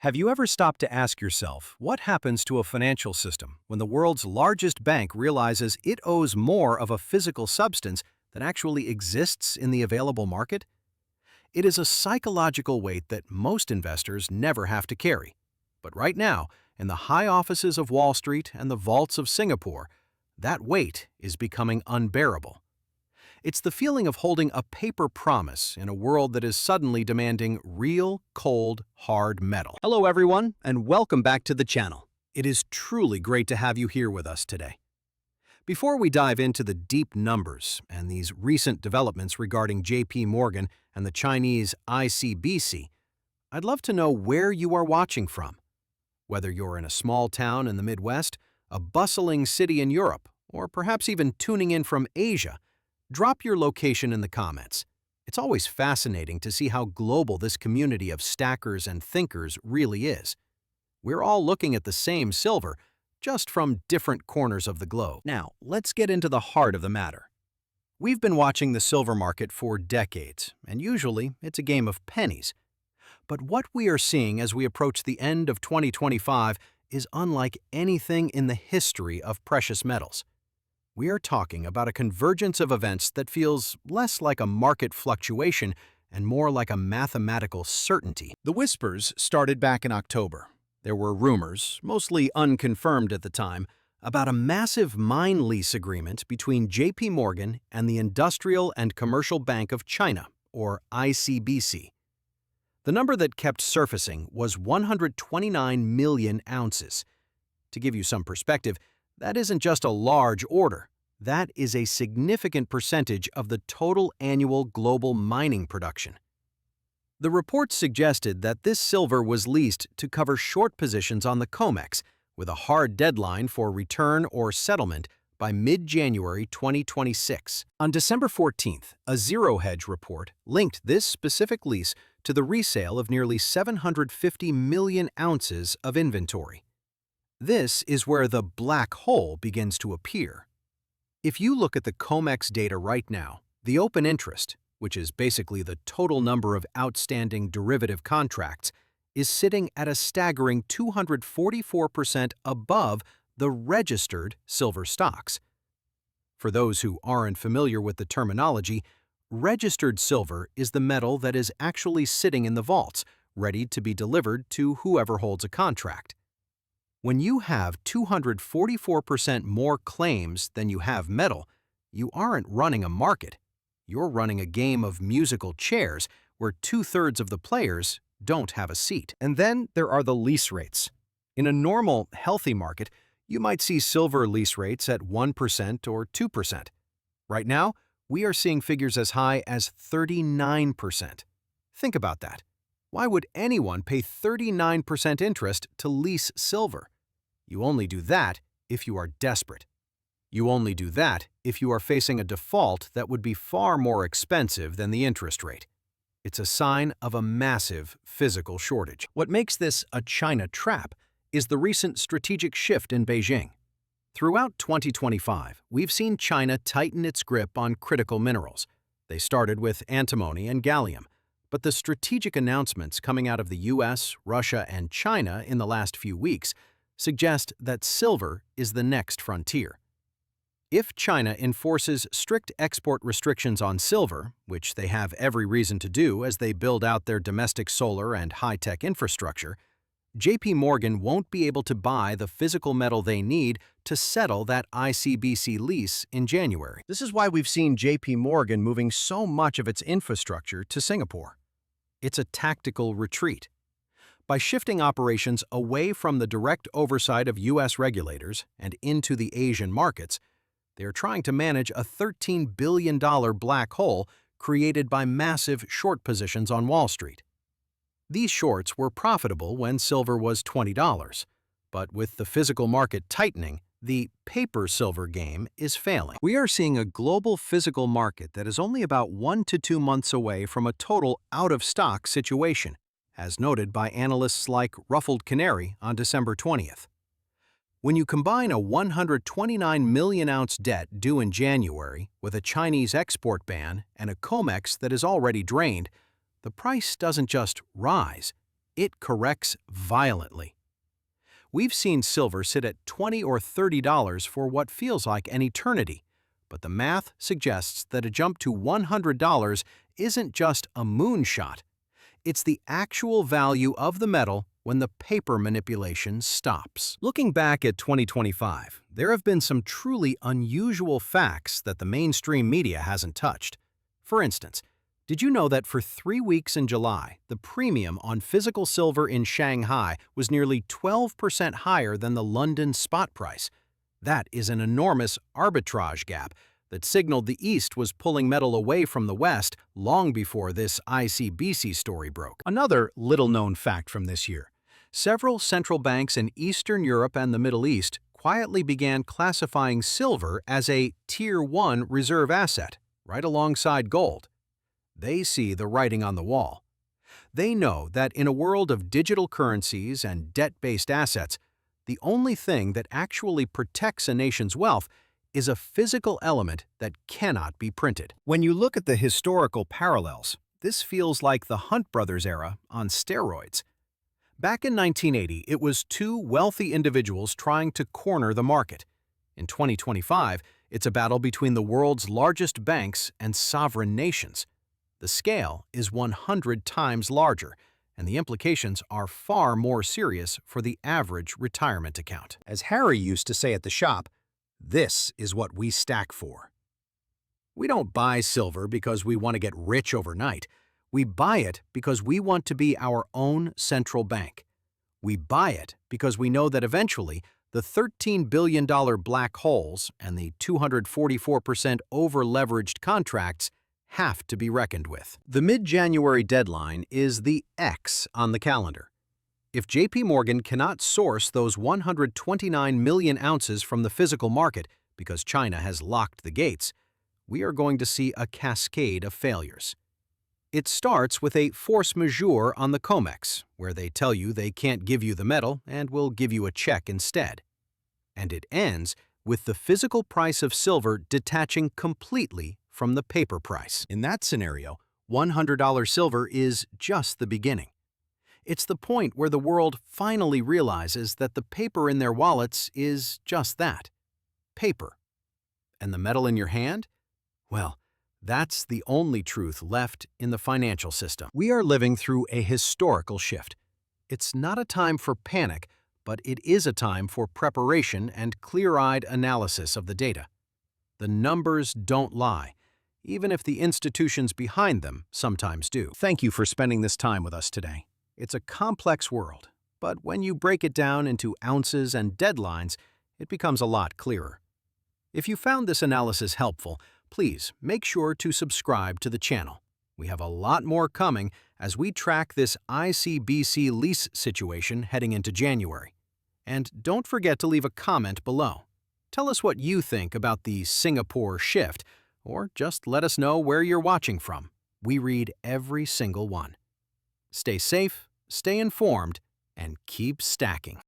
Have you ever stopped to ask yourself what happens to a financial system when the world's largest bank realizes it owes more of a physical substance than actually exists in the available market? It is a psychological weight that most investors never have to carry. But right now, in the high offices of Wall Street and the vaults of Singapore, that weight is becoming unbearable. It's the feeling of holding a paper promise in a world that is suddenly demanding real, cold, hard metal. Hello everyone, and welcome back to the channel. It is truly great to have you here with us today. Before we dive into the deep numbers and these recent developments regarding JPMorgan and the Chinese ICBC, I'd love to know where you are watching from. Whether you're in a small town in the Midwest, a bustling city in Europe, or perhaps even tuning in from Asia, drop your location in the comments. It's always fascinating to see how global this community of stackers and thinkers really is. We're all looking at the same silver, just from different corners of the globe. Now, let's get into the heart of the matter. We've been watching the silver market for decades, and usually it's a game of pennies. But what we are seeing as we approach the end of 2025 is unlike anything in the history of precious metals. We are talking about a convergence of events that feels less like a market fluctuation and more like a mathematical certainty. The whispers started back in October. There were rumors, mostly unconfirmed at the time, about a massive mine lease agreement between JPMorgan and the Industrial and Commercial Bank of China, or ICBC. The number that kept surfacing was 129 million ounces. To give you some perspective, that isn't just a large order. That is a significant percentage of the total annual global mining production. The report suggested that this silver was leased to cover short positions on the COMEX, with a hard deadline for return or settlement by mid-January 2026. On December 14th, a Zero Hedge report linked this specific lease to the resale of nearly 750 million ounces of inventory. This is where the black hole begins to appear. If you look at the COMEX data right now, the open interest, which is basically the total number of outstanding derivative contracts, is sitting at a staggering 244% above the registered silver stocks. For those who aren't familiar with the terminology, registered silver is the metal that is actually sitting in the vaults, ready to be delivered to whoever holds a contract. When you have 244% more claims than you have metal, you aren't running a market. You're running a game of musical chairs where 2/3 of the players don't have a seat. And then there are the lease rates. In a normal, healthy market, you might see silver lease rates at 1% or 2%. Right now, we are seeing figures as high as 39%. Think about that. Why would anyone pay 39% interest to lease silver? You only do that if you are desperate. You only do that if you are facing a default that would be far more expensive than the interest rate. It's a sign of a massive physical shortage. What makes this a China trap is the recent strategic shift in Beijing. Throughout 2025, we've seen China tighten its grip on critical minerals. They started with antimony and gallium, but the strategic announcements coming out of the US, Russia, and China in the last few weeks suggest that silver is the next frontier. If China enforces strict export restrictions on silver, which they have every reason to do as they build out their domestic solar and high-tech infrastructure, JPMorgan won't be able to buy the physical metal they need to settle that ICBC lease in January. This is why we've seen JPMorgan moving so much of its infrastructure to Singapore. It's a tactical retreat. By shifting operations away from the direct oversight of US regulators and into the Asian markets, they are trying to manage a $13 billion black hole created by massive short positions on Wall Street. These shorts were profitable when silver was $20, but with the physical market tightening, the paper silver game is failing. We are seeing a global physical market that is only about 1 to 2 months away from a total out-of-stock situation, as noted by analysts like Ruffled Canary on December 20th. When you combine a 129 million ounce debt due in January with a Chinese export ban and a COMEX that is already drained, the price doesn't just rise, it corrects violently. We've seen silver sit at $20 or $30 for what feels like an eternity, but the math suggests that a jump to $100 isn't just a moonshot. It's the actual value of the metal when the paper manipulation stops. Looking back at 2025, there have been some truly unusual facts that the mainstream media hasn't touched. For instance, did you know that for 3 weeks in July, the premium on physical silver in Shanghai was nearly 12% higher than the London spot price? That is an enormous arbitrage gap that signaled the East was pulling metal away from the West long before this ICBC story broke. Another little-known fact from this year: several central banks in Eastern Europe and the Middle East quietly began classifying silver as a Tier 1 reserve asset, right alongside gold. They see the writing on the wall. They know that in a world of digital currencies and debt-based assets, the only thing that actually protects a nation's wealth is a physical element that cannot be printed. When you look at the historical parallels, this feels like the Hunt brothers era on steroids. Back in 1980, it was two wealthy individuals trying to corner the market. In 2025, it's a battle between the world's largest banks and sovereign nations. The scale is 100 times larger, and the implications are far more serious for the average retirement account. As Harry used to say at the shop, this is what we stack for. We don't buy silver because we want to get rich overnight. We buy it because we want to be our own central bank. We buy it because we know that eventually the $13 billion black holes and the 244% over-leveraged contracts have to be reckoned with. The mid-January deadline is the X on the calendar. If JPMorgan cannot source those 129 million ounces from the physical market because China has locked the gates, we are going to see a cascade of failures. It starts with a force majeure on the COMEX, where they tell you they can't give you the metal and will give you a check instead. And it ends with the physical price of silver detaching completely from the paper price. In that scenario, $100 silver is just the beginning. It's the point where the world finally realizes that the paper in their wallets is just that, paper. And the metal in your hand? Well, that's the only truth left in the financial system. We are living through a historical shift. It's not a time for panic, but it is a time for preparation and clear-eyed analysis of the data. The numbers don't lie, even if the institutions behind them sometimes do. Thank you for spending this time with us today. It's a complex world, but when you break it down into ounces and deadlines, it becomes a lot clearer. If you found this analysis helpful, please make sure to subscribe to the channel. We have a lot more coming as we track this ICBC lease situation heading into January. And don't forget to leave a comment below. Tell us what you think about the Singapore shift, or just let us know where you're watching from. We read every single one. Stay safe, stay informed, and keep stacking.